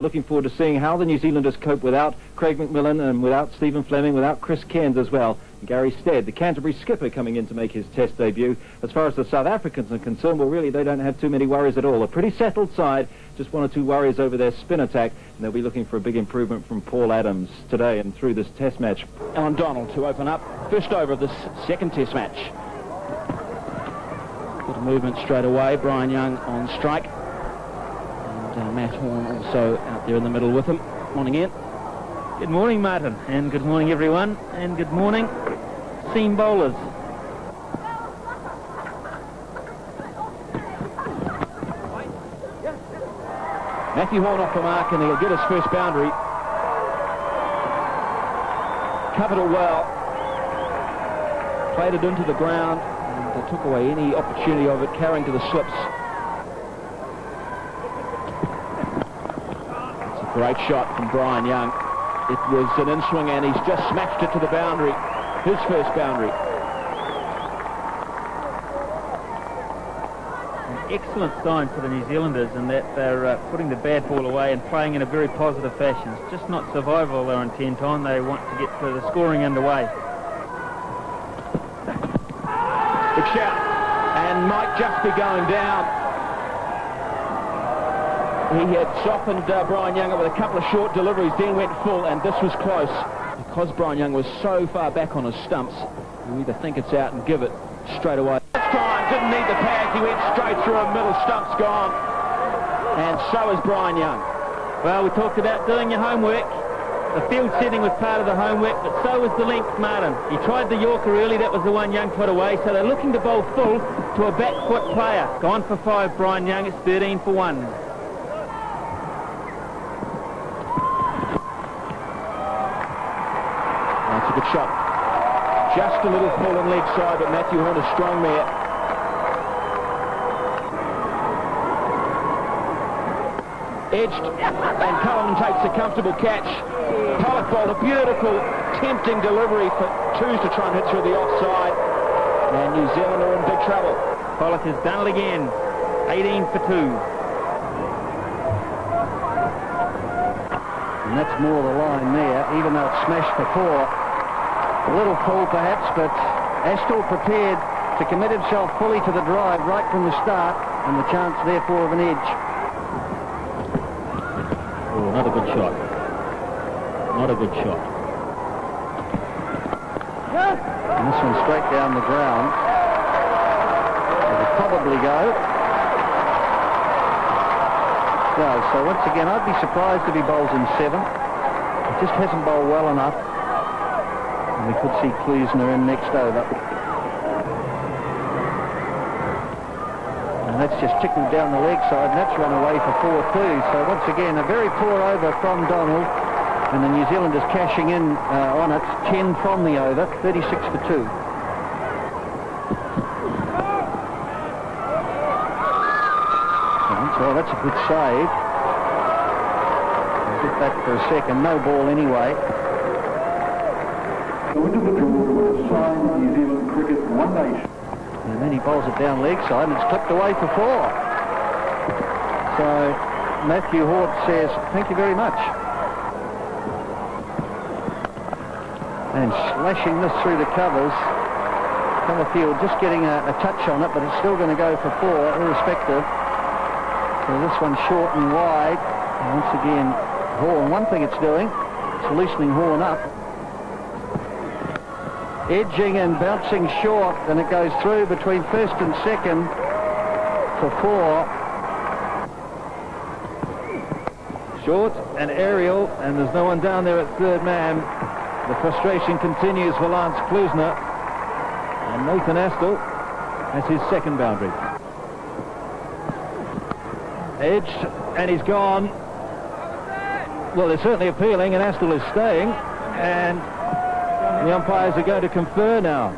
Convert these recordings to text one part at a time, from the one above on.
Looking forward to seeing how the New Zealanders cope without Craig McMillan and without Stephen Fleming, without Chris Cairns as well. And Gary Stead, the Canterbury skipper, coming in to make his test debut. As far as the South Africans are concerned, well, really, they don't have too many worries at all. A pretty settled side, just one or two worries over their spin attack, and they'll be looking for a big improvement from Paul Adams today and through this test match. Alan Donald to open up first over of this second test match. Good movement straight away. Brian Young on strike. And Matt Horn also out there in the middle with him. Morning, Ian. Good morning, Martin, and good morning, everyone, and good morning, seam bowlers. Matthew Horn off the mark, and he'll get his first boundary. Covered it well. Played it into the ground, and took away any opportunity of it carrying to the slips. Great shot from Brian Young. It was an in-swing and he's just smashed it to the boundary. His first boundary. An excellent sign for the New Zealanders in that they're putting the bad ball away and playing in a very positive fashion. It's just not survival they're intent on. They want to get the scoring underway. Big shout. And might just be going down. He had softened Brian Young up with a couple of short deliveries, then went full, and this was close. Because Brian Young was so far back on his stumps, you either think it's out and give it straight away. This time, didn't need the pads, he went straight through a middle, stump's gone. And so is Brian Young. Well, we talked about doing your homework. The field setting was part of the homework, but so was the length, Martin. He tried the Yorker early, that was the one Young put away, so they're looking to bowl full to a back foot player. Gone for 5, Brian Young, it's 13 for 1. Good shot. Just a little full on leg side, but Matthew Horn is strong there. Edged, and Cullinan takes a comfortable catch. Pollock bowled a beautiful, tempting delivery for twos to try and hit through the offside. And New Zealand are in big trouble. Pollock has done it again. 18 for 2. And that's more the line there, even though it's smashed for 4. A little full perhaps, but Astle prepared to commit himself fully to the drive right from the start, and the chance therefore of an edge. Oh, another good shot. Not a good shot. And this one straight down the ground. It'll probably go. No, so once again, I'd be surprised if he bowls in 7. He just hasn't bowled well enough. And we could see Kleesner in next over. And that's just tickled down the leg side, and that's run away for 4 too. So once again, a very poor over from Donald, and the New Zealanders cashing in on it. 10 from the over, 36 for 2. So that's a good save. I'll get back for a second. No ball anyway. The individual will assign New Zealand cricket one nation. And then he bowls it down leg side, and it's clipped away for 4. So Matthew Hort says, thank you very much. And slashing this through the covers. Comerfield just getting a touch on it, but it's still going to go for 4, irrespective. So this one's short and wide. And once again, Horn, one thing it's doing, it's loosening Horn up. Edging and bouncing short, and it goes through between first and second for 4. Short and aerial, and there's no one down there at third man. The frustration continues for Lance Kleesner, and Nathan Astle has his second boundary. Edged, and he's gone. Well, they're certainly appealing, and Astle is staying, and the umpires are going to confer now.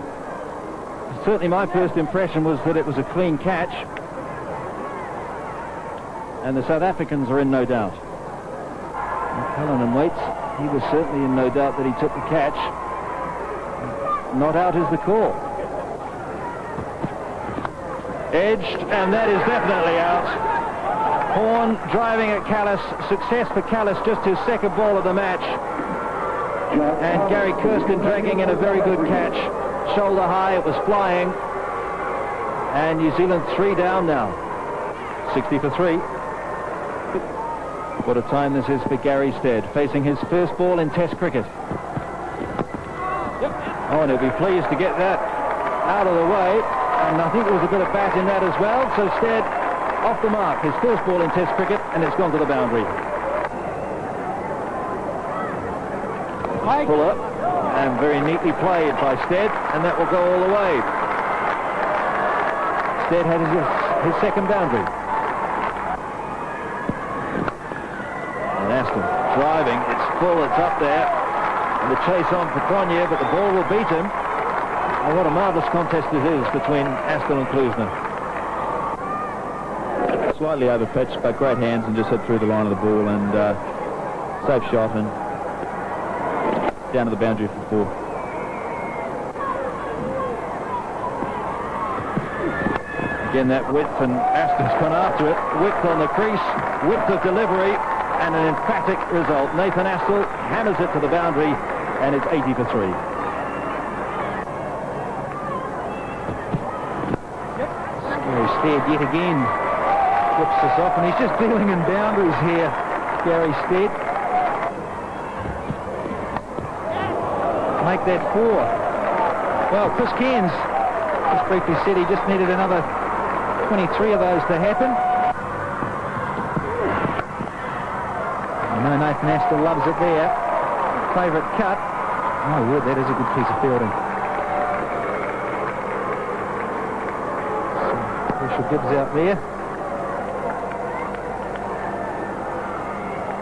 Certainly my first impression was that it was a clean catch, and the South Africans are in no doubt. Cullinan waits. He was certainly in no doubt that he took the catch. Not out is the call. Edged, and that is definitely out. Horn driving at Callis. Success for Callis, just his second ball of the match. And Gary Kirsten dragging in a very good catch. Shoulder high, it was flying. And New Zealand 3 down now. 60 for 3. What a time this is for Gary Stead, facing his first ball in Test cricket. Oh, and he'll be pleased to get that out of the way. And I think there was a bit of bat in that as well. So Stead off the mark. His first ball in Test cricket, and it's gone to the boundary. Fuller, and very neatly played by Stead, and that will go all the way. Stead had his second boundary. And Aston driving, it's full, it's up there. And the chase on for Cronje, but the ball will beat him. Oh, what a marvellous contest it is between Aston and Klusener. Slightly over pitch, but great hands and just hit through the line of the ball, and safe shot and down to the boundary for 4. Again, that width, and Aston's gone after it. Width on the crease, width of delivery, and an emphatic result. Nathan Astle hammers it to the boundary, and it's 80 for 3. Gary Stead yet again flips this off, and he's just dealing in boundaries here, Gary Stead. Make that 4. Well, Chris Cairns just briefly said he just needed another 23 of those to happen. I know Nathan Astle loves it there. Favourite cut. Oh, wood, that is a good piece of fielding. Herschel Gibbs out there.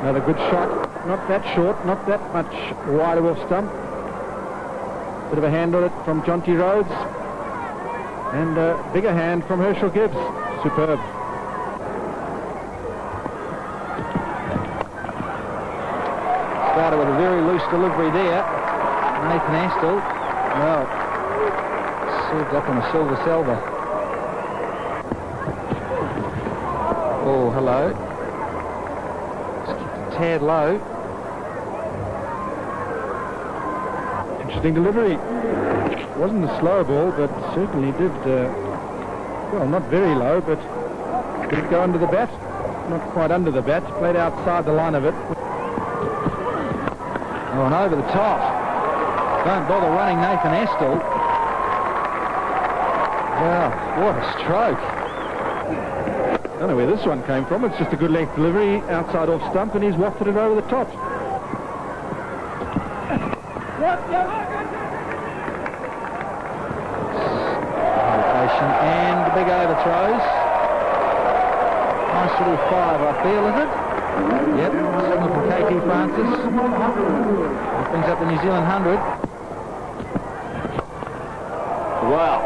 Another good shot. Not that short, not that much wider off stump. Bit of a hand on it from Jonty Rhodes. And a bigger hand from Herschel Gibbs. Superb. Started with a very loose delivery there. Nathan Astle, well, served up on a silver salver. Oh, hello. Just kicked a tad low. Interesting delivery. Wasn't a slow ball, but certainly did, well, not very low, but did it go under the bat? Not quite under the bat, played outside the line of it. Oh, and over the top. Don't bother running Nathan Astle. Wow, what a stroke. I don't know where this one came from. It's just a good length delivery, outside off stump, and he's wafted it over the top. And the big overthrows. Nice little 5, I feel, is it? Yep, signal from KT Francis. That brings up the New Zealand 100. Wow.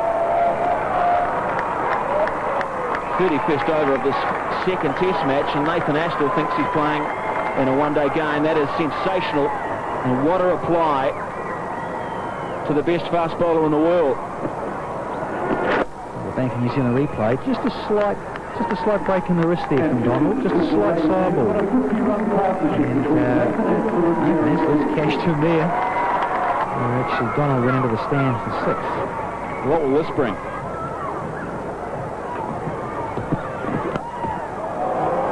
31st over of this second test match, and Nathan Astle thinks he's playing in a one-day game. That is sensational. And what a reply to the best fast bowler in the world. Banking New Zealand replay, just a slight break in the wrist there from Donald, just a slight side ball. And Astle's cashed him there. Actually, Donald went into the stand for 6. What will this bring?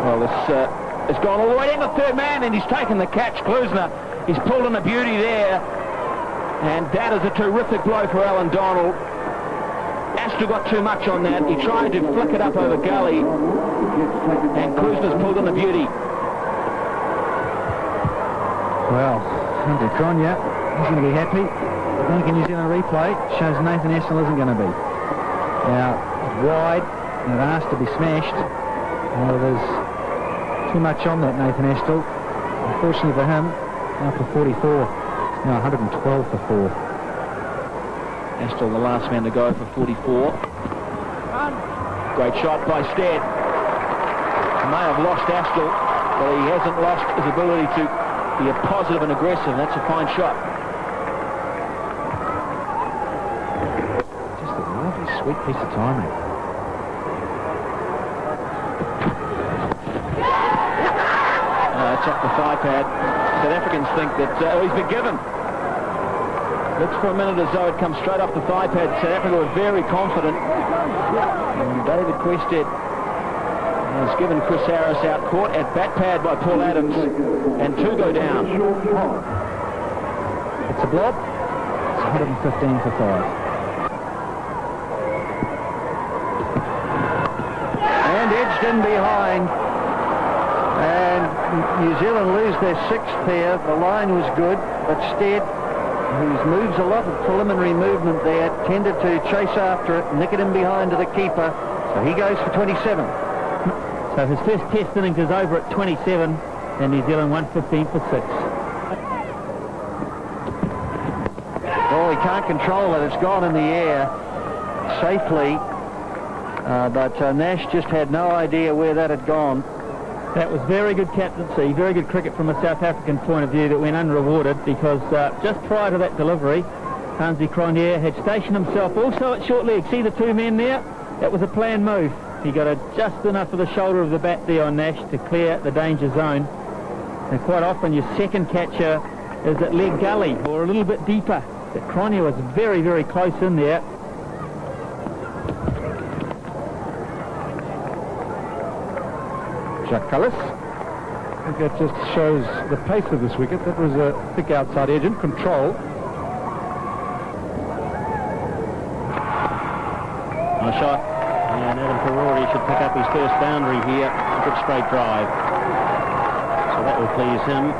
Well, this has gone all the way down to third man, and he's taken the catch. Klusener, he's pulled in a beauty there, and that is a terrific blow for Alan Donald. Astle got too much on that. He tried to flick it up over gully, and Klusener's pulled in the beauty. Well, Andrew Cronje, he's going to be happy. I think a New Zealand replay shows Nathan Astle isn't going to be. Now, wide, and it asked to be smashed. Well, there's too much on that Nathan Astle. Unfortunately for him, now for 44. Now 112 for 4. Astle the last man to go for 44. Great shot by Stead. He may have lost Astle, but he hasn't lost his ability to be a positive and aggressive. That's a fine shot. Just a lovely, sweet piece of timing. it's off the thigh pad. South Africans think that he's been given. Looks for a minute as though it comes straight off the thigh pad. South Africa were very confident. And David Quested has given Chris Harris out, caught at bat pad by Paul Adams, and 2 go down. It's a blob. It's 115 for 5. And edged in behind. And New Zealand lose their 6th pair. The line was good, but Stead, who moves a lot of preliminary movement there, tended to chase after it, nick it in behind to the keeper. So he goes for 27. So his first test innings is over at 27, and New Zealand 115 for 6. Well, he can't control it. It's gone in the air safely, but Nash just had no idea where that had gone. That was very good captaincy, very good cricket from a South African point of view that went unrewarded, because just prior to that delivery, Hansie Cronje had stationed himself also at short leg. See the 2 men there? That was a planned move. He got it just enough of the shoulder of the bat there on Nash to clear the danger zone. And quite often your second catcher is at leg gully or a little bit deeper. But Cronje was very, very close in there. Jacques Kallis. I think that just shows the pace of this wicket. That was a thick outside edge and control. A shot. And Adam Karori should pick up his first boundary here. A good straight drive. So that will please him.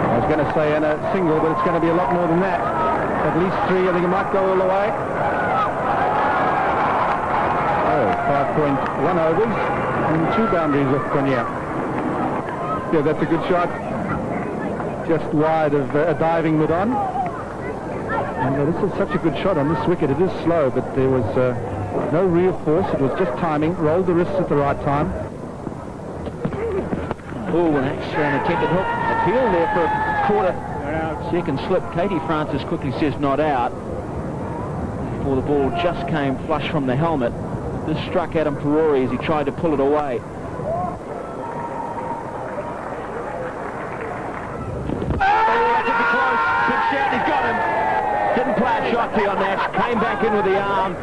I was going to say in a single, but it's going to be a lot more than that. At least 3. I think it might go all the way. Oh, 5.1 overs and 2 boundaries of Cronje. Yeah, that's a good shot. Just wide of a diving mid-on. And this is such a good shot on this wicket. It is slow, but there was no real force. It was just timing. Rolled the wrists at the right time. Oh, and that's an attempted hook. Appeal there for a quarter. Second slip. Katie Francis quickly says not out. Before the ball just came flush from the helmet. This struck Adam Karori as he tried to pull it away. He's got him. Didn't play a shot there on Nash. Came back in with the arm.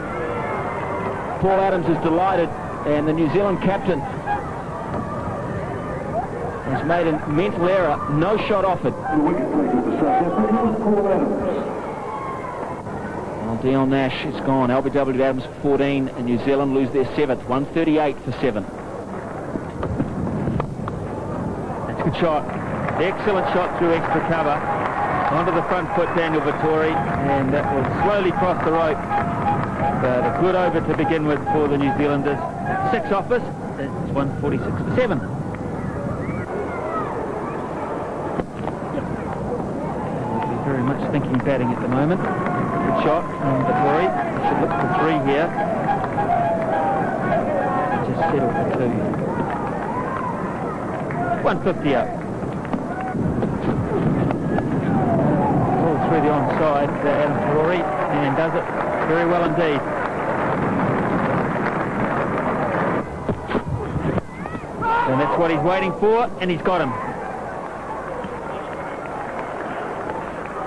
Paul Adams is delighted, and the New Zealand captain has made a mental error. No shot offered. Well, Dion Nash is gone. LBW Adams for 14, and New Zealand lose their 7th. 138 for 7. That's a good shot. Excellent shot through extra cover. Onto the front foot, Daniel Vettori, and that will slowly cross the rope. But a good over to begin with for the New Zealanders. 6 offers. It's 146 for 7. Very much thinking batting at the moment. Good shot from Vettori. Should look for 3 here. Just settle for 2. 150 up. Through the onside, Adam Karori, and does it very well indeed. And that's what he's waiting for, and he's got him.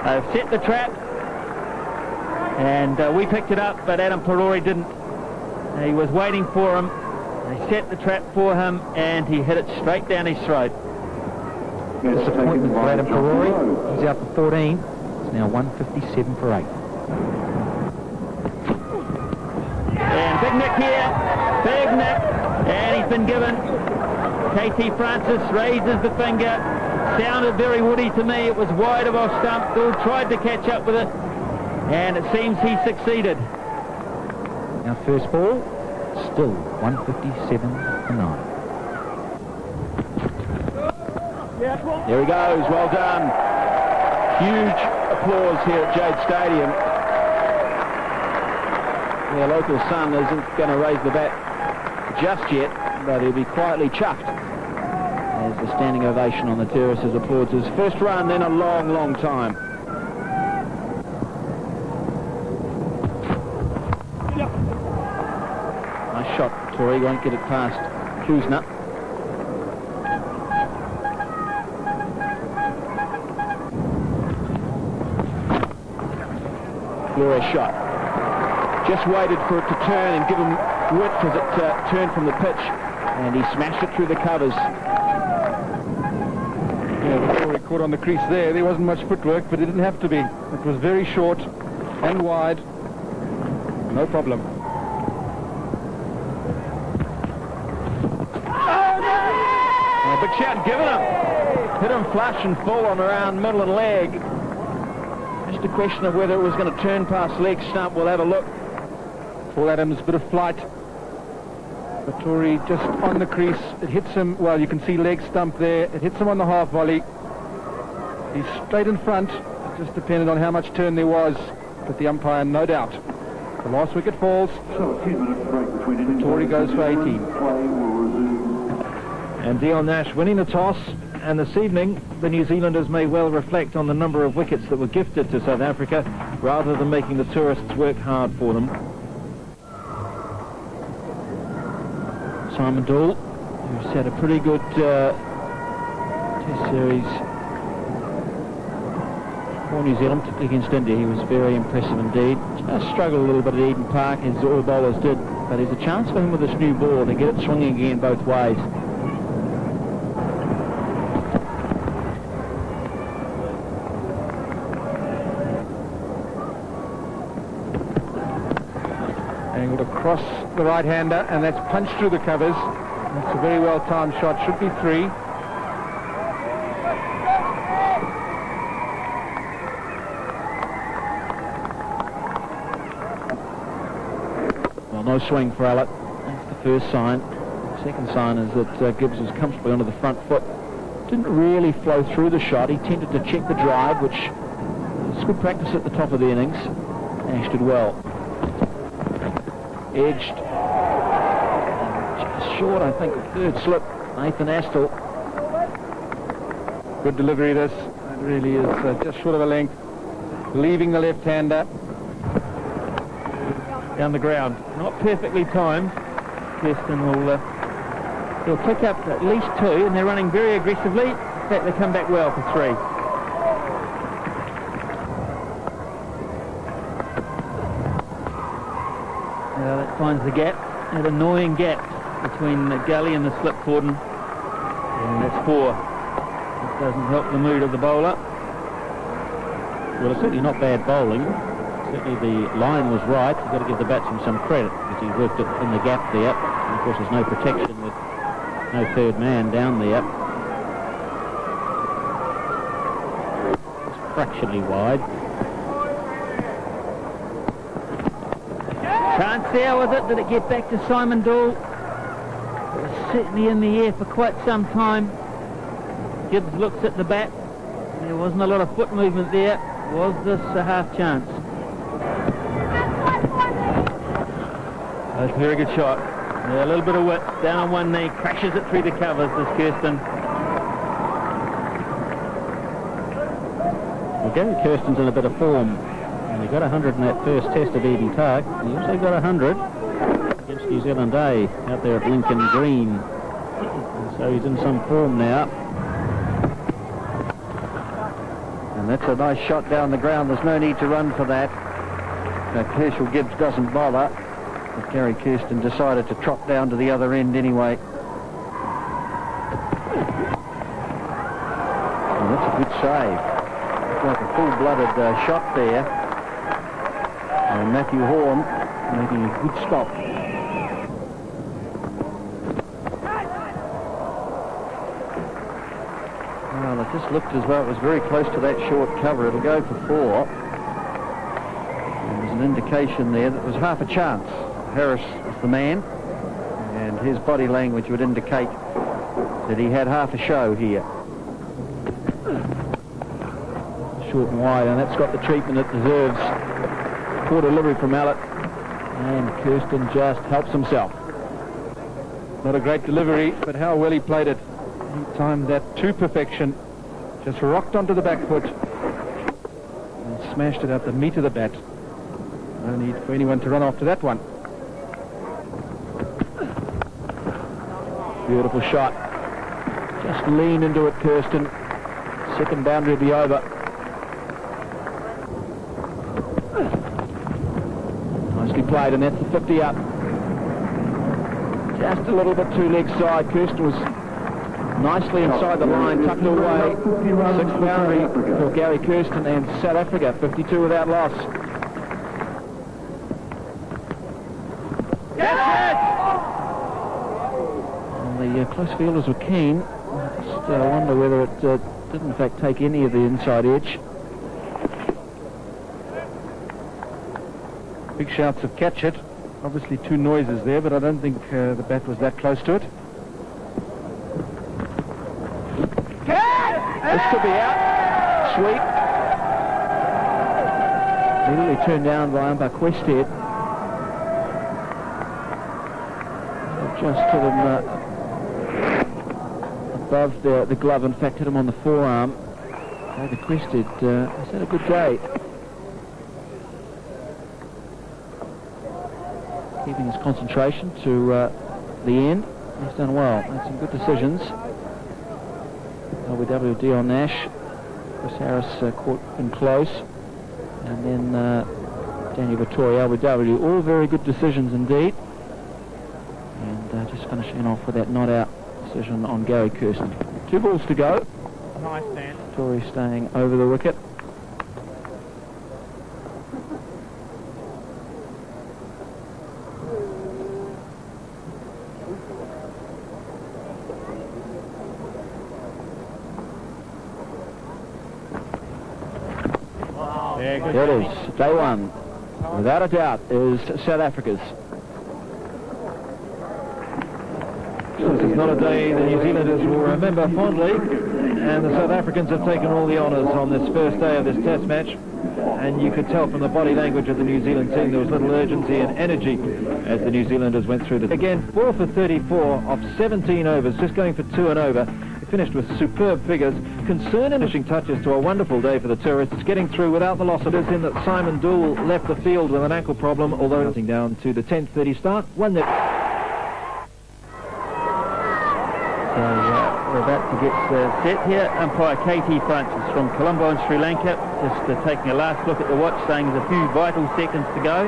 They've set the trap, and we picked it up, but Adam Karori didn't. He was waiting for him. They set the trap for him, and he hit it straight down his throat. Disappointment for Adam Karori. He's out for 14. Now 157 for 8. And big nick here, big nick, and he's been given. KT Francis raises the finger. Sounded very woody to me. It was wide of off stump. Gould tried to catch up with it, and it seems he succeeded. Now first ball, still 157 for 9. There he goes, well done. Huge applause here at Jade Stadium. Their local son isn't going to raise the bat just yet, but he'll be quietly chuffed as the standing ovation on the terraces applauds his first run in a long, long time. shot, Tory. Won't get it past Kuzna. Glorious shot. Just waited for it to turn and give him width as it turned from the pitch, and he smashed it through the covers. Yeah, before he caught on the crease there wasn't much footwork, but it didn't have to be. It was very short and wide. No problem. Oh, big shout given him. Hit him flush and full on around middle and leg. Just a question of whether it was going to turn past leg stump. We'll have a look. Paul Adams, a bit of flight. Vettori just on the crease. It hits him, well, you can see leg stump there. It hits him on the half volley. He's straight in front. It just depended on how much turn there was. But the umpire, no doubt. The last wicket falls. So a 10-minute break between Vettori goes for 18. Play will resume. And Dion Nash winning the toss. And this evening, the New Zealanders may well reflect on the number of wickets that were gifted to South Africa, rather than making the tourists work hard for them. Simon Doull, who's had a pretty good Test series for New Zealand, particularly against India. He was very impressive indeed. Just struggled a little bit at Eden Park, as all bowlers did, but there's a chance for him with this new ball to get it swinging again both ways. Angled across the right-hander, and that's punched through the covers. That's a very well-timed shot. Should be 3. Well, no swing for Allott. That's the first sign. The second sign is that Gibbs was comfortably onto the front foot. Didn't really flow through the shot. He tended to check the drive, which is good practice at the top of the innings. Ash did well. Edged. And just short, I think, of third slip. Nathan Astle. Good delivery, this. It really is just short of a length. Leaving the left-hander. Down the ground. Not perfectly timed. Kirsten will he'll pick up at least 2, and they're running very aggressively. In fact, they come back well for 3. That finds the gap, that annoying gap between the gully and the slip cordon, and that's 4. It doesn't help the mood of the bowler. Well, it's certainly not bad bowling. Certainly the line was right. You've got to give the batsman some credit, because he worked it in the gap there. And of course, there's no protection with no third man down there. It's fractionally wide. Chance there with it. Did it get back to Simon Doull? It was certainly in the air for quite some time. Gibbs looks at the bat. There wasn't a lot of foot movement there. Was this a half chance? That's a very good shot. Yeah, a little bit of width. Down on one knee. Crashes it through the covers, this Kirsten. Well, Gary Kirsten's in a bit of form. And he got 100 in that first test at Eden Park. He also got 100 against New Zealand A out there at Lincoln Green. And so he's in some form now. And that's a nice shot down the ground. There's no need to run for that. Herschel Gibbs doesn't bother. But Gary Kirsten decided to trot down to the other end anyway. And that's a good save. It's like a full-blooded shot there. And Matthew Horn making a good stop. Well, it just looked as though it was very close to that short cover. It'll go for 4. There was an indication there that it was half a chance. Harris was the man, and his body language would indicate that he had half a show here. Short and wide, and that's got the treatment it deserves. Poor delivery from Allott, and Kirsten just helps himself. Not a great delivery, but how well he played it. He timed that to perfection. Just rocked onto the back foot and smashed it up the meat of the bat. No need for anyone to run after that one. Beautiful shot. Just lean into it, Kirsten. Second boundary will be over. Nicely played, and that's the 50 up. Just a little bit too leg side. Kirsten was nicely inside the line, tucked away. Sixth boundary for Gary Kirsten and South Africa, 52 without loss. The close fielders were keen. Just wonder whether it did in fact take any of the inside edge. Big shouts of catch it. Obviously two noises there, but I don't think the bat was that close to it. This could be out. Sweep. Immediately turned down by umpire Questhead. Just to them above the glove, in fact hit him on the forearm. David Questhead has had a good day. Keeping his concentration to the end. He's done well. Made some good decisions. LBW Dion Nash. Chris Harris caught in close. And then Daniel Vittori, LBW. All very good decisions indeed. And just finishing off with that not out decision on Gary Kirsten. 2 balls to go. Nice, Dan. Vittori staying over the wicket. It is. Day one, without a doubt, is South Africa's. This is not a day the New Zealanders will remember fondly, and the South Africans have taken all the honours on this first day of this test match, and you could tell from the body language of the New Zealand team there was little urgency and energy as the New Zealanders went through this. Again, 4 for 34 off 17 overs, just going for 2 and over. They finished with superb figures. Concern and finishing touches to a wonderful day for the tourists, getting through without the loss of it. In that Simon Dool left the field with an ankle problem, although counting down to the 10:30 start, 1-0. So we're about to get set here. Umpire KT Francis from Colombo in Sri Lanka, just taking a last look at the watch, saying there's a few vital seconds to go.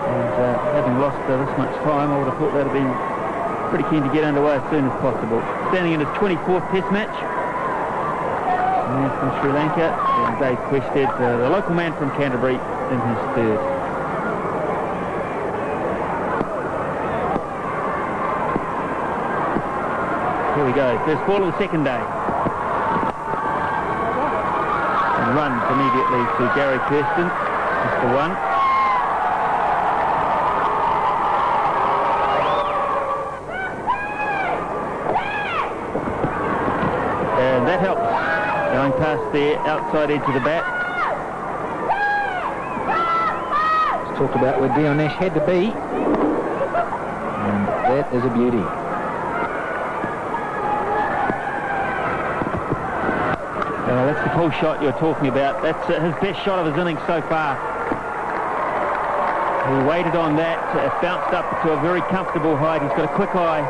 And having lost this much time, I would have thought that would have been pretty keen to get underway as soon as possible. Standing in his 24th test match. Man from Sri Lanka, and Dave Questhead, the local man from Canterbury, in his 3rd. Here we go, first ball of the second day. And runs immediately to Gary Kirsten, just the 1. And that helps, going past the outside edge of the bat. Let's talk about where Dion Nash had to be. And that is a beauty. Well, that's the pull shot you're talking about. That's his best shot of his innings so far. He waited on that. It bounced up to a very comfortable height. He's got a quick eye,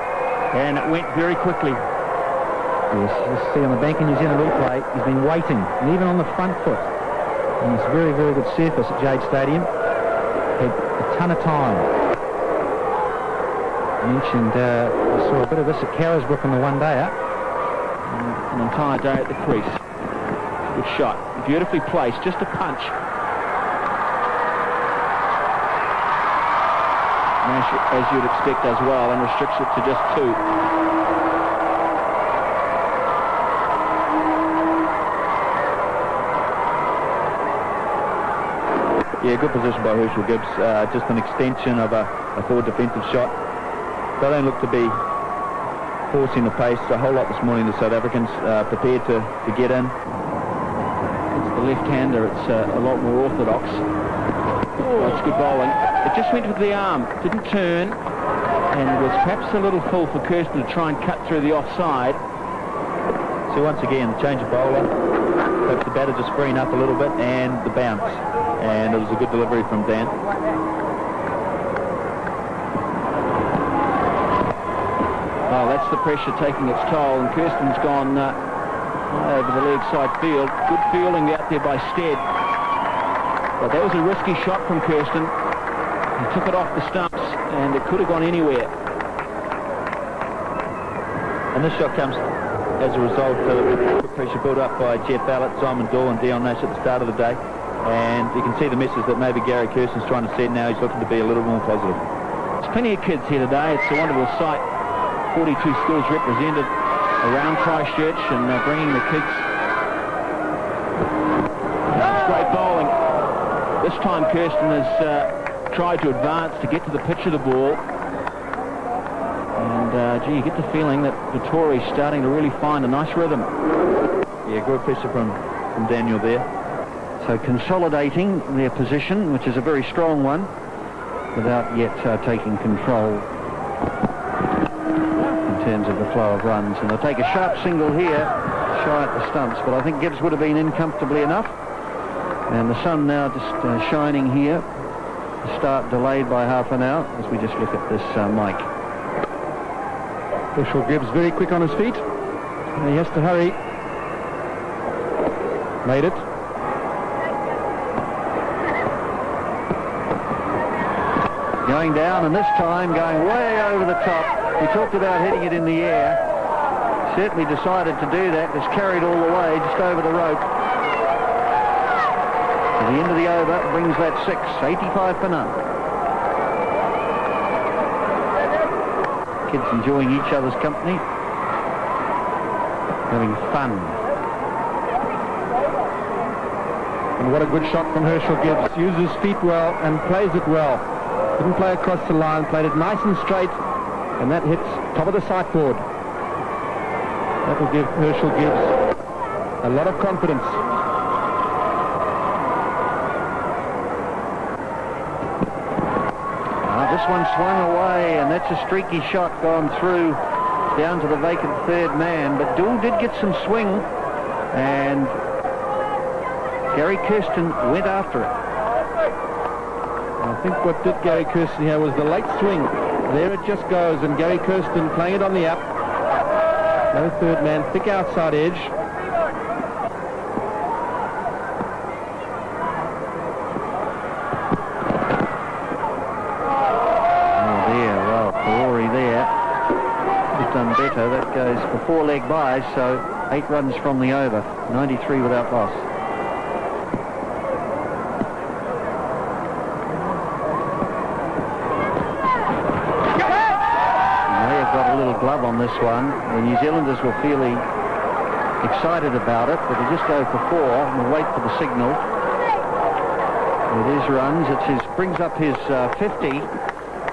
and it went very quickly. Yes, you see on the bank in New Zealand replay, he's been waiting, and even on the front foot. On this very, very good surface at Jade Stadium. Had a ton of time. I mentioned I saw a bit of this at Carisbrook on the one-dayer. An entire day at the crease. Good shot. Beautifully placed. Just a punch. Nash, as you'd expect, does well and restricts it to just 2. Yeah, good position by Herschel Gibbs. Just an extension of a forward defensive shot. They don't look to be forcing the pace a whole lot this morning, the South Africans, prepared to get in. It's the left-hander. It's a lot more orthodox. Oh, that's good bowling. It just went with the arm. Didn't turn. And was perhaps a little full for Kirsten to try and cut through the offside. So once again, change of bowler. Perhaps the batter just freeing up a little bit, and the bounce. And it was a good delivery from Dan. that's the pressure taking its toll, and Kirsten's gone high over the leg side field. Good fielding out there by Stead. But that was a risky shot from Kirsten. He took it off the stumps, and it could have gone anywhere. And this shot comes as a result of the pressure built up by Jeff Allett, Simon Doyle and Dion Nash at the start of the day. And you can see the message that maybe Gary Kirsten's trying to send now. He's looking to be a little more positive. There's plenty of kids here today. It's a wonderful sight. 42 schools represented around Christchurch and bringing the kids. That's great bowling. This time Kirsten has tried to advance to get to the pitch of the ball. And, gee, you get the feeling that Vittori's starting to really find a nice rhythm. Yeah, good pressure from Daniel there. So consolidating their position, which is a very strong one, without yet taking control in terms of the flow of runs. And they'll take a sharp single here, shy at the stumps, but I think Gibbs would have been in comfortably enough. And the sun now just shining here. The start delayed by half an hour as we just look at this mic. Herschel Gibbs very quick on his feet. He has to hurry. Made it. Going down, and this time going way over the top. We talked about hitting it in the air. Certainly decided to do that. Just carried all the way, just over the rope. To the end of the over, brings that 6, 85 for none. Kids enjoying each other's company, having fun. And what a good shot from Herschel Gibbs. Uses his feet well and plays it well. Didn't play across the line, played it nice and straight, and that hits top of the sightboard. That will give Herschel Gibbs a lot of confidence. This one swung away, and that's a streaky shot gone through down to the vacant third man. But Dool did get some swing, and Gary Kirsten went after it. I think what did Gary Kirsten here was the late swing. There it just goes, and Gary Kirsten playing it on the up. No third man, thick outside edge. Oh dear, well, Karori there. He's done better. That goes for 4 leg byes, so 8 runs from the over. 93 without loss. Glove on this one. The New Zealanders were feeling excited about it, but they just go for 4 and we'll wait for the signal. With his runs, brings up his 50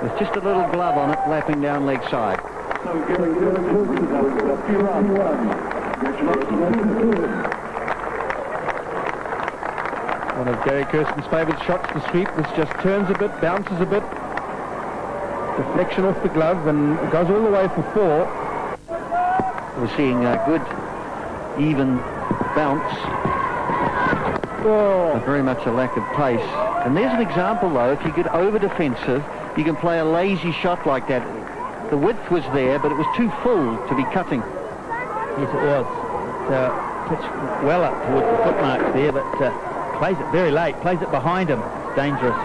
with just a little glove on it, lapping down leg side. One of Gary Kirsten's favourite shots, the sweep. This just turns a bit, bounces a bit. Deflection off the glove and goes all the way for 4. We're seeing a good, even bounce. But very much a lack of pace. And there's an example, though. If you get over-defensive, you can play a lazy shot like that. The width was there, but it was too full to be cutting. Yes, it was. Pitched well up towards the footmarks there, but plays it very late, plays it behind him. Dangerous.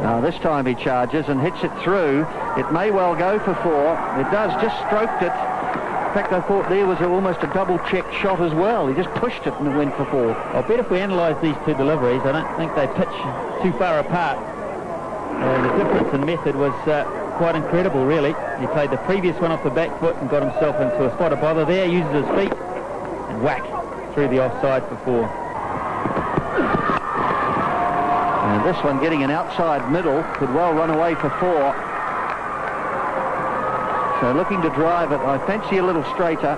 Now this time he charges and hits it through. It may well go for 4. It does, just stroked it. In fact, I thought there was almost a double-check shot as well. He just pushed it and it went for 4. I'll bet if we analyse these two deliveries, I don't think they pitch too far apart. The difference in method was quite incredible, really. He played the previous one off the back foot and got himself into a spot of bother there, uses his feet, and whack, through the offside for 4. And this one getting an outside middle, could well run away for 4. So looking to drive it, I fancy a little straighter,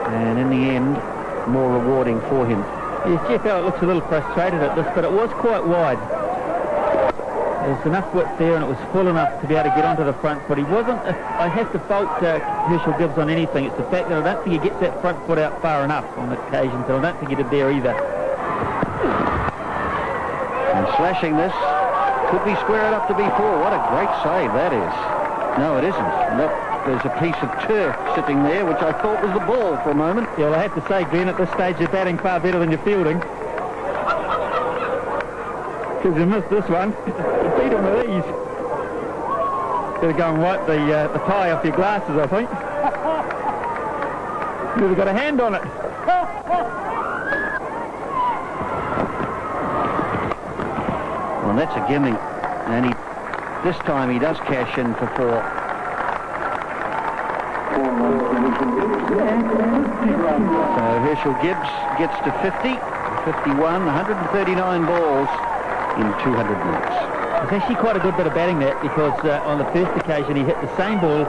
and in the end, more rewarding for him. Yes, Jeff Allett looks a little frustrated at this, but it was quite wide. There was enough width there, and it was full enough to be able to get onto the front foot. He wasn't, I have to fault Herschel Gibbs on anything. It's the fact that I don't think he gets that front foot out far enough on occasion, so I don't think he did there either. And slashing this, could be squared up to be 4. What a great save that is. No, it isn't. Look, there's a piece of turf sitting there, which I thought was the ball for a moment. Yeah, well, I have to say, Glenn, at this stage you're batting far better than you're fielding. Because you missed this one. You beat him with ease. Better go and wipe the tie off your glasses, I think. You've got a hand on it. Well, that's a gimme. And this time he does cash in for 4. So Herschel Gibbs gets to 50, 51, 139 balls in 200 minutes. It's actually quite a good bit of batting that, because on the first occasion he hit the same ball,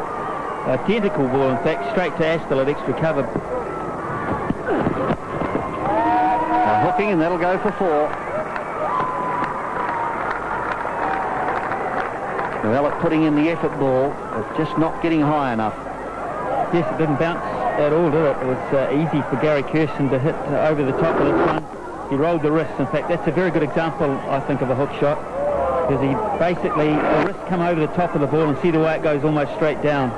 identical ball in fact, straight to Astle at extra cover. Hooking, and that'll go for 4. Well, putting in the effort ball, but just not getting high enough. Yes, it didn't bounce at all, did it? It was easy for Gary Kirsten to hit over the top of this one. He rolled the wrist. In fact, that's a very good example, I think, of a hook shot, because he basically, the wrist come over the top of the ball, and see the way it goes almost straight down.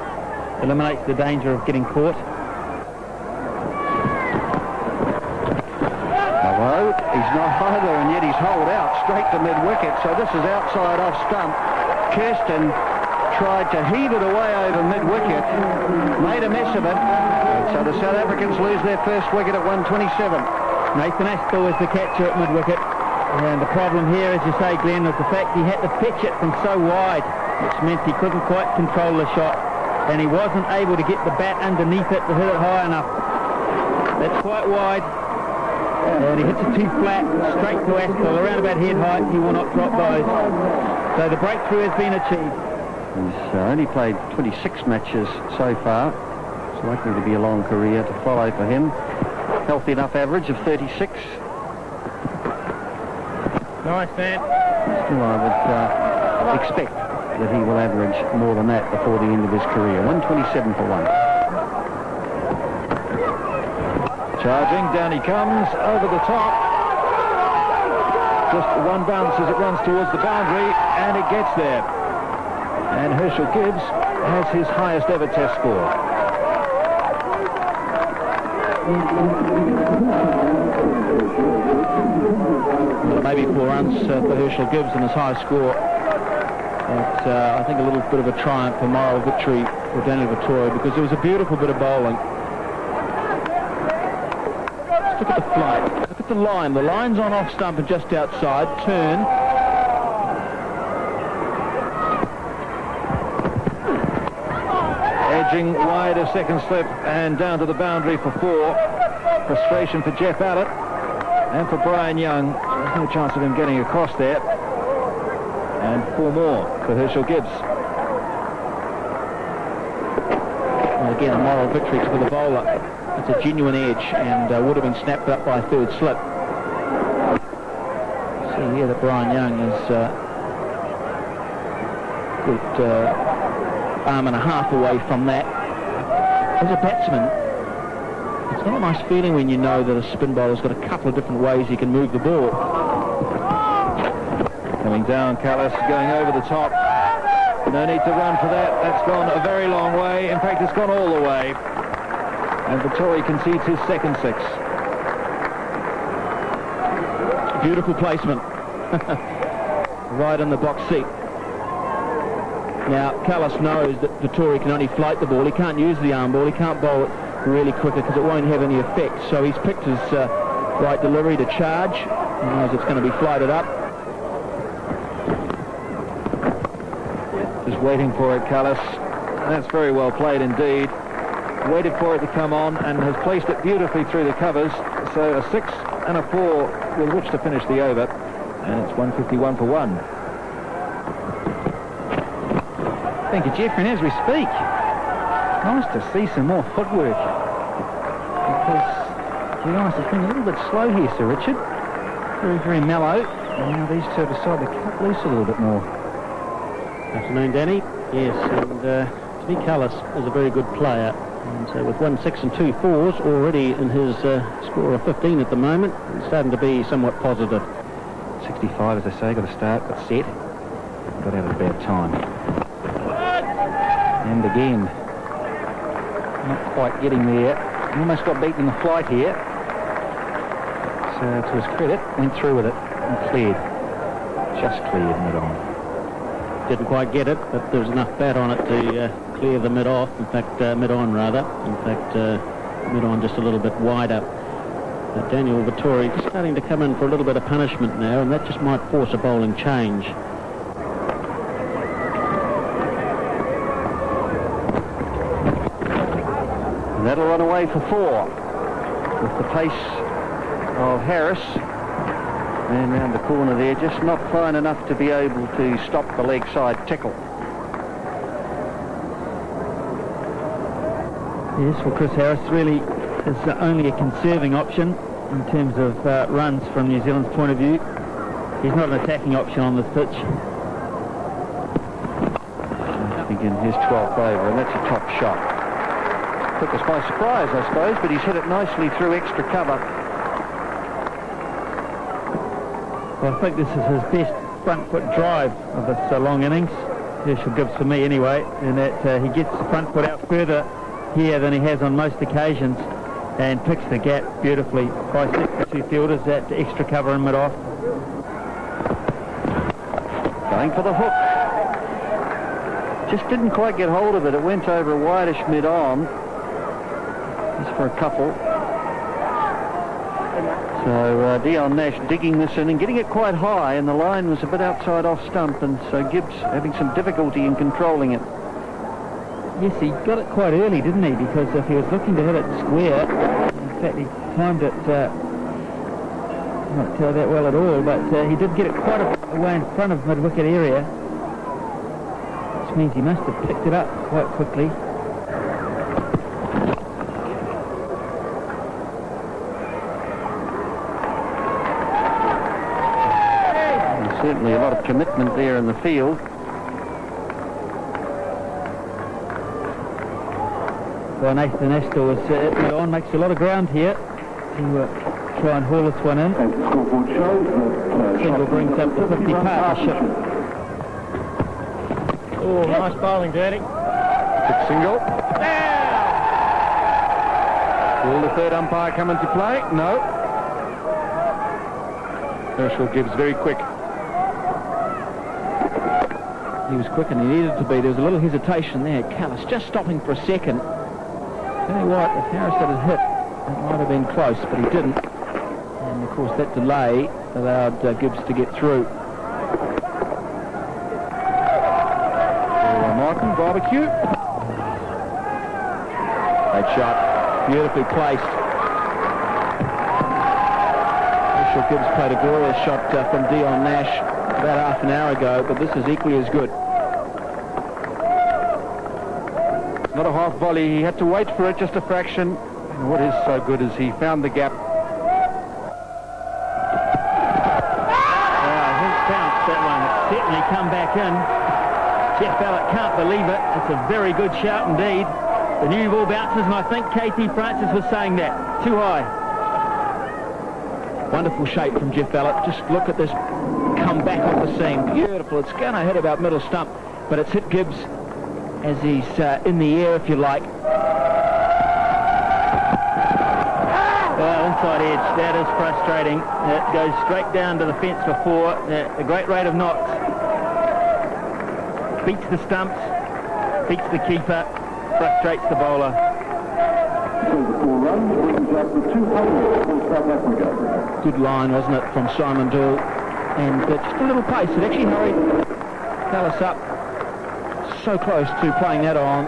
Eliminates the danger of getting caught. Hello, he's not either, and yet he's holed out straight to mid-wicket, so this is outside off stump. Kirsten tried to heave it away over mid-wicket, made a mess of it, so the South Africans lose their first wicket at 127. Nathan Astle is the catcher at mid-wicket, and the problem here, as you say, Glenn, is the fact he had to pitch it from so wide, which meant he couldn't quite control the shot, and he wasn't able to get the bat underneath it to hit it high enough. That's quite wide, and he hits it too flat, straight to Astle, around about head height. He will not drop those. So the breakthrough has been achieved. He's only played 26 matches so far. It's likely to be a long career to follow for him. Healthy enough average of 36. Nice, man. Still, I would expect that he will average more than that before the end of his career. 127 for 1. Charging, down he comes, over the top. Just one bounce as it runs towards the boundary, and it gets there. And Herschel Gibbs has his highest ever test score. Maybe 4 runs for Herschel Gibbs and his high score. But I think a little bit of a triumph, a moral victory for Daniel Vettori, because it was a beautiful bit of bowling. Look at the flight. Look at the line. The line's on off stump and just outside. Turn. Edging wide of second slip and down to the boundary for 4. Frustration for Jeff Allett and for Brian Young. There's no chance of him getting across there. And 4 more for Herschel Gibbs. Well, again, a moral victory for the bowler. It's a genuine edge, and would have been snapped up by a third slip. See here that Brian Young is good arm and a half away from that. As a batsman, it's not a nice feeling when you know that a spin bowler's got a couple of different ways he can move the ball. Coming down, Callis going over the top. No need to run for that. That's gone a very long way. In fact, it's gone all the way. And Vettori concedes his second 6. Beautiful placement. Right in the box seat. Now, Callis knows that Vettori can only flight the ball. He can't use the arm ball. He can't bowl it really quicker because it won't have any effect. So he's picked his right delivery to charge. He knows it's going to be flighted up. Just waiting for it, Callis. That's very well played indeed. Waited for it to come on and has placed it beautifully through the covers. So a 6 and a 4 with which to finish the over. And it's 151 for 1. Thank you, Geoffrey. And as we speak, nice to see some more footwork. Because, to be honest, it's been a little bit slow here, Sir Richard. Very, very mellow. And now these two have decided to cut loose a little bit more. Afternoon, Danny. Yes, and to me, Callis is a very good player. And so with 1 6 and 2 4s already in his score of 15 at the moment, he's starting to be somewhat positive. 65, as I say, got to start, got set. Got out of bad time. And again, not quite getting there. Almost got beaten in the flight here. So to his credit, went through with it and cleared. Just cleared mid-on. Didn't quite get it, but there was enough bat on it to clear the mid-off. In fact, mid-on rather. In fact, mid-on just a little bit wider. But Daniel Vettori starting to come in for a little bit of punishment now, and that just might force a bowling change. And that'll run away for 4 with the pace of Harris. And round the corner there, just not fine enough to be able to stop the leg side tackle. Yes, well, Chris Harris really is only a conserving option in terms of runs from New Zealand's point of view. He's not an attacking option on this pitch. I think in his 12th over, and that's a top shot. Took us by surprise, I suppose, but he's hit it nicely through extra cover. Well, I think this is his best front foot drive of this long innings. Herschel Gibbs for me anyway, in that he gets the front foot out further here than he has on most occasions and picks the gap beautifully. Bisects the 2 fielders at extra cover and mid-off. Going for the hook. Just didn't quite get hold of it. It went over a wideish mid-on. Just for a couple. So Dion Nash digging this in and getting it quite high, and the line was a bit outside off stump, and so Gibbs having some difficulty in controlling it. Yes, he got it quite early, didn't he? Because if he was looking to hit it square, in fact he timed it not that well at all, but he did get it quite a way in front of mid-wicket area, which means he must have picked it up quite quickly. Certainly a lot of commitment there in the field. Well, Nathan Astor is on, makes a lot of ground here to try and haul this one in. Single brings up the 50 partnership. Oh, nice bowling, Danny. Good single. Will the third umpire come into play? No. Herschel Gibbs very quick. He was quick and he needed to be. There was a little hesitation there. Callis just stopping for a second. Tell you what, if Harris had hit, it might have been close, but he didn't. And of course that delay allowed Gibbs to get through. Martin, barbecue. Great shot. Beautifully placed. Herschel Gibbs played a glorious shot from Dion Nash about half an hour ago, but this is equally as good. Not a half volley. He had to wait for it just a fraction. And what is so good is he found the gap. He's bounced that one. It's certainly come back in. Jeff Ballard can't believe it. It's a very good shout indeed. The new ball bounces, and I think KT Francis was saying that. Too high. Wonderful shape from Jeff Ballard. Just look at this come back off the seam. Beautiful. It's going to hit about middle stump, but it's hit Gibbs as he's in the air, if you like. Well, inside edge. That is frustrating. It goes straight down to the fence for 4. A great rate of knots. Beats the stumps. Beats the keeper. Frustrates the bowler. So the 4 runs brings up the 200 for South Africa. Good line, wasn't it, from Simon Dool? And just a little pace. It actually hurried Callis up so close to playing that on.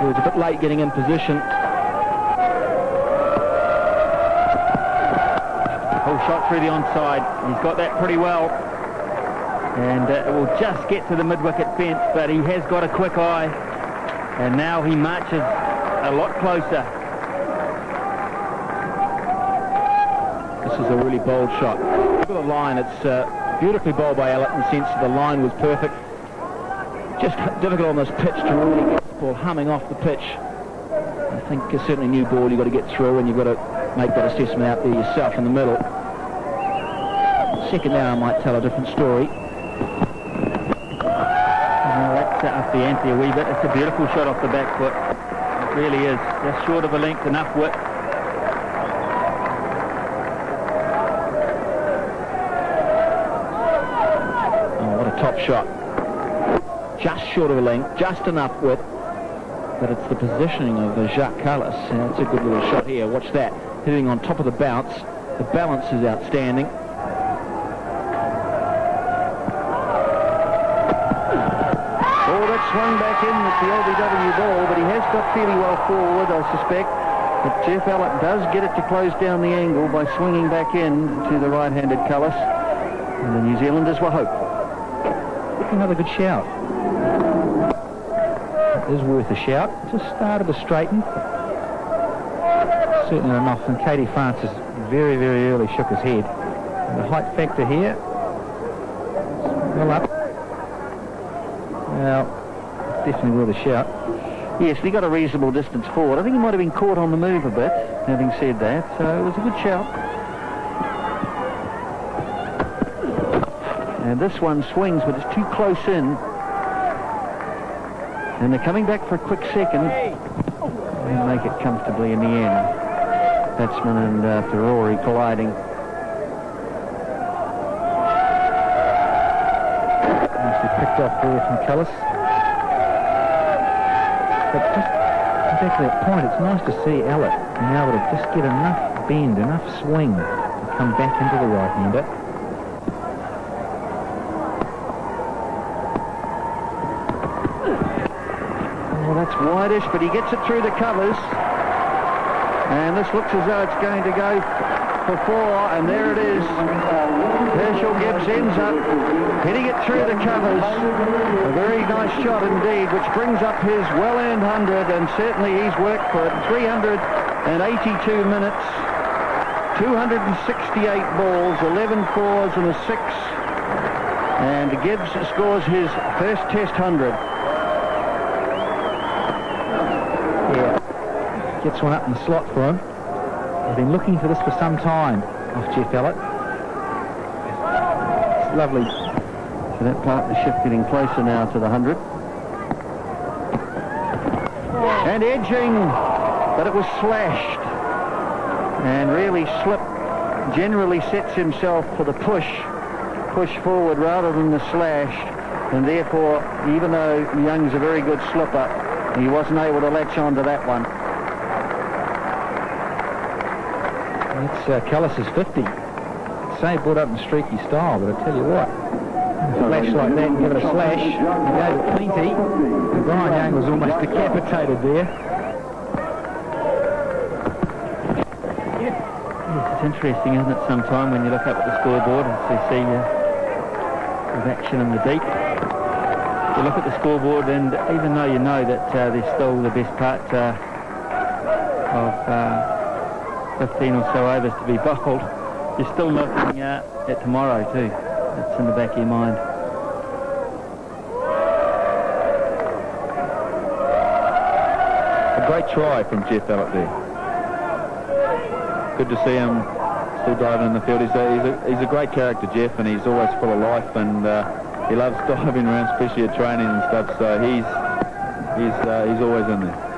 He was a bit late getting in position. Whole shot through the onside. He's got that pretty well. And it will just get to the mid-wicket fence, but he has got a quick eye. And now he marches a lot closer. This is a really bold shot. Look at the line. It's beautifully bowled by Allett in the sense that the line was perfect. Just difficult on this pitch to really get the ball humming off the pitch. I think certainly new ball, you've got to get through and you've got to make that assessment out there yourself in the middle. Second hour might tell a different story. That up the ante a wee bit. It's a beautiful shot off the back foot. It really is. Just short of a length, enough width. Oh, what a top shot. Just short of a length, just enough width. But it's the positioning of Jacques Kallis. It's a good little shot here. Watch that. Hitting on top of the bounce. The balance is outstanding. Oh, that swung back in with the LBW ball, but he has got fairly well forward, I suspect. But Jeff Ellett does get it to close down the angle by swinging back in to the right-handed Kallis. And the New Zealanders were hopeful. Another good shout. It is worth a shout. Just started to straighten. Certainly not enough. And Katie Francis very, very early shook his head. And the height factor here. Well up. Well, definitely worth a shout. Yes, he got a reasonable distance forward. I think he might have been caught on the move a bit, having said that. So it was a good shout. And this one swings, but it's too close in. And they're coming back for a quick second. And make it comfortably in the end. Batsman and Ferrari colliding. Nicely picked off there from Kallis. But just back to that point, it's nice to see Ellett being able to just get enough bend, enough swing to come back into the right-hander. Well, that's wideish, but he gets it through the covers. And this looks as though it's going to go for 4, and there it is. Herschel Gibbs ends up hitting it through the covers. A very nice shot indeed, which brings up his well-earned 100, and certainly he's worked for it. 382 minutes, 268 balls, 11 fours and a 6. And Gibbs scores his first Test 100. Gets one up in the slot for him. I've been looking for this for some time off Jeff Ellett. It's lovely. So that partnership getting closer now to the 100. And edging, but it was slashed. And really Slip generally sets himself for the push forward rather than the slash. And therefore, even though Young's a very good slipper, he wasn't able to latch onto that one. It's Kallis's 50. Say brought up in streaky style, but I tell you what, a flash like that and give it a slash, he gave it plenty. And Brian Young was almost decapitated there. Yes, it's interesting, isn't it, sometime when you look up at the scoreboard and see with action in the deep. You look at the scoreboard, and even though you know that there's still the best part of 15 or so overs to be bowled, you're still looking at tomorrow too. That's in the back of your mind. A great try from Jeff Ellett there. Good to see him still diving in the field. He's a great character, Jeff, and he's always full of life, and he loves diving around, especially at training and stuff. So he's always in there.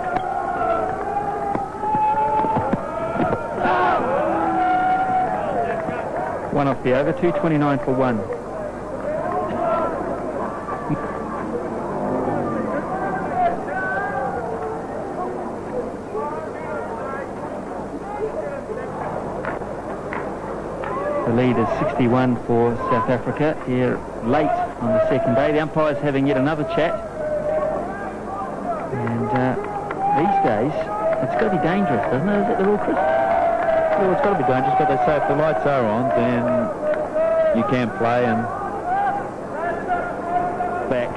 One off the over, 229 for 1. The lead is 61 for South Africa here late on the second day. The umpire's having yet another chat. And these days, it's got to be dangerous, doesn't it? Is it the rule, Chris? Well, it's got to be dangerous, but they say if the lights are on, then you can play and back.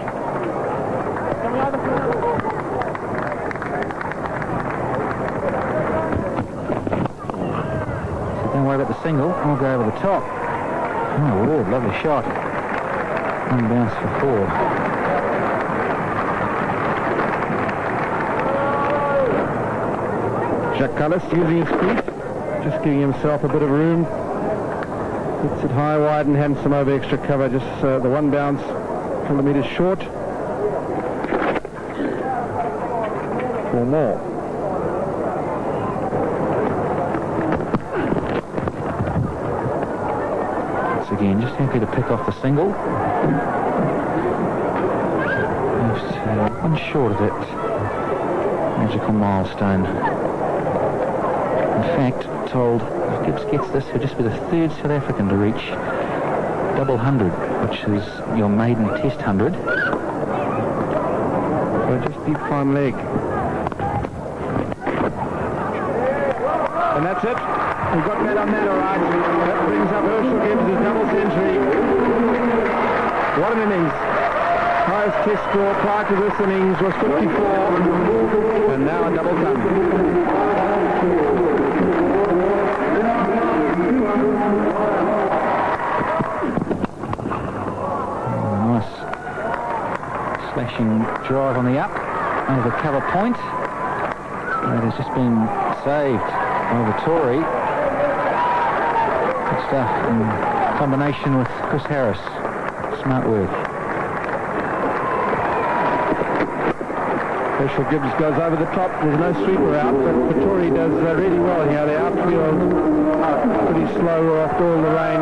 So don't worry about the single. I'll go over the top. Oh, Lord, lovely shot. One bounce for 4. Jacques Kallis using his feet, just giving himself a bit of room. Hits it high, wide, and handsome over extra cover. Just the one bounce, a couple of metres short. 4 more. Once again, just happy to pick off the single. Just one short of that magical milestone. In fact, told if Gibbs gets this, he'll just be the 3rd South African to reach double 100, which is your maiden test 100. So just deep fine leg. And that's it. We've got that on that, all right. That brings up Herschel Gibbs' double century. What an innings. Highest test score prior to this innings was 54. And now a double come. Nice slashing drive on the up over cover point. That has just been saved over Tory. Good stuff in combination with Chris Harris. Smart work. Herschel Gibbs goes over the top. There's no sweeper out, but Vettori does really well here. The outfield pretty slow after all the rain.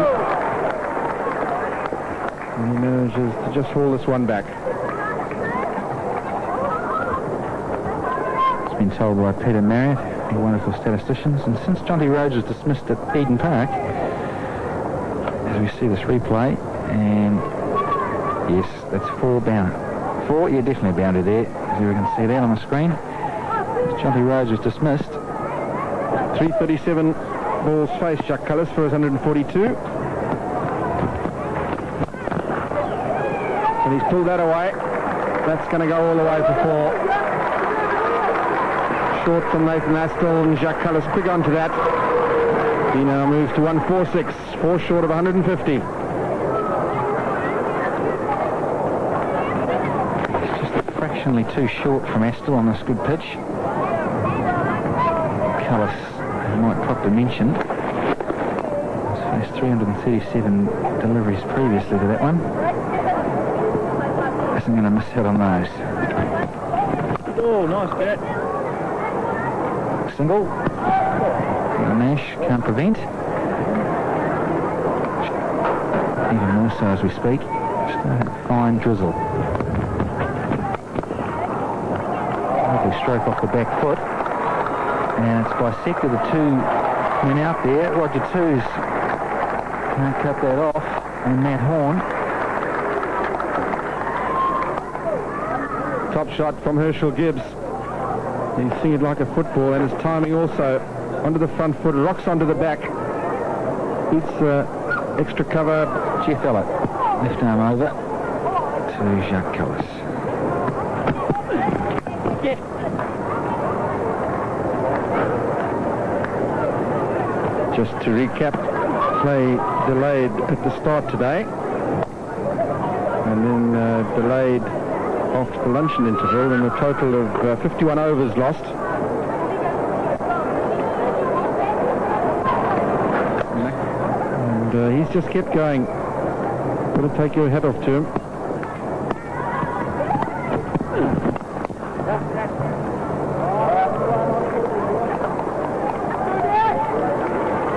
And he manages to just haul this one back. It's been told by Peter Marriott, a wonderful statisticians, and since Jonty Rhodes was dismissed at Eden Park, as we see this replay, and yes, that's 4 bound. 4, yeah, definitely bounded there, as you can see that on the screen. As Jonty Rhodes was dismissed. 337 balls face, Jack Cullis for his 142. And he's pulled that away. That's going to go all the way for 4. Short from Nathan Astle, and Jacques Cullis quick onto that. He now moves to 146, 4 short of 150. It's just fractionally too short from Astle on this good pitch. Cullis, as Mike Proctor mentioned, has faced 337 deliveries previously to that one. Isn't going to miss out on those. Oh, nice bat. Single. Nash can't prevent. Even more so as we speak. Just a fine drizzle. Lovely stroke off the back foot. And it's bisected the 2 men out there. Roger Twos can't cut that off. And Matt Horn. Top shot from Herschel Gibbs. He's seeing it like a football, and his timing also. Onto the front foot, rocks onto the back. Beats extra cover. Jeff Ellett. Left arm over to Jacques Cullis. Just to recap, play delayed at the start today. And then delayed after the luncheon interval, and a total of 51 overs lost. And he's just kept going. Got to take your hat off to him.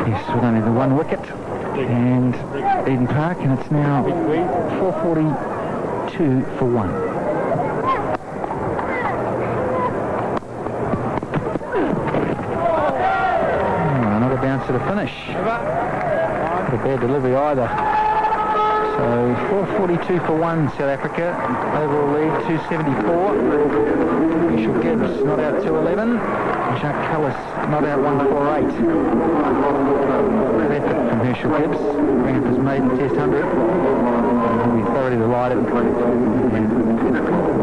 Yes, with only the 1 wicket. And Eden Park, and it's now 442 for 1. To the finish. Not a bad delivery either. So 442 for 1 South Africa. Overall lead 274. Herschel Gibbs not out 211. Jacques Cullis not out 148. Good effort from Herschel Gibbs. Bring up his maiden test 100. He'll be thoroughly delighted. We'll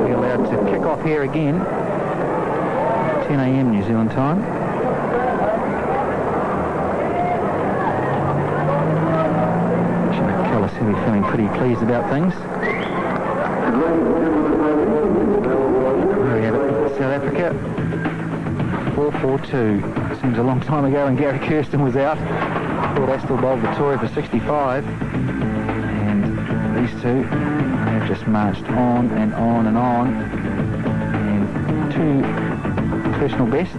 be allowed to kick off here again. 10 a.m. New Zealand time. He'll be feeling pretty pleased about things. There we have it, South Africa, 442. Seems a long time ago when Gary Kirsten was out. Thought Astle bowled Victoria for 65. And these two have just marched on and on and on. And 2 personal bests.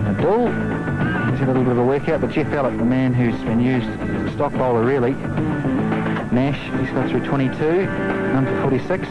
Abdul, he's had a little bit of a workout, but Jeff Ellett, the man who's been used as a stock bowler really. Nash, he's got through 22, none for 46.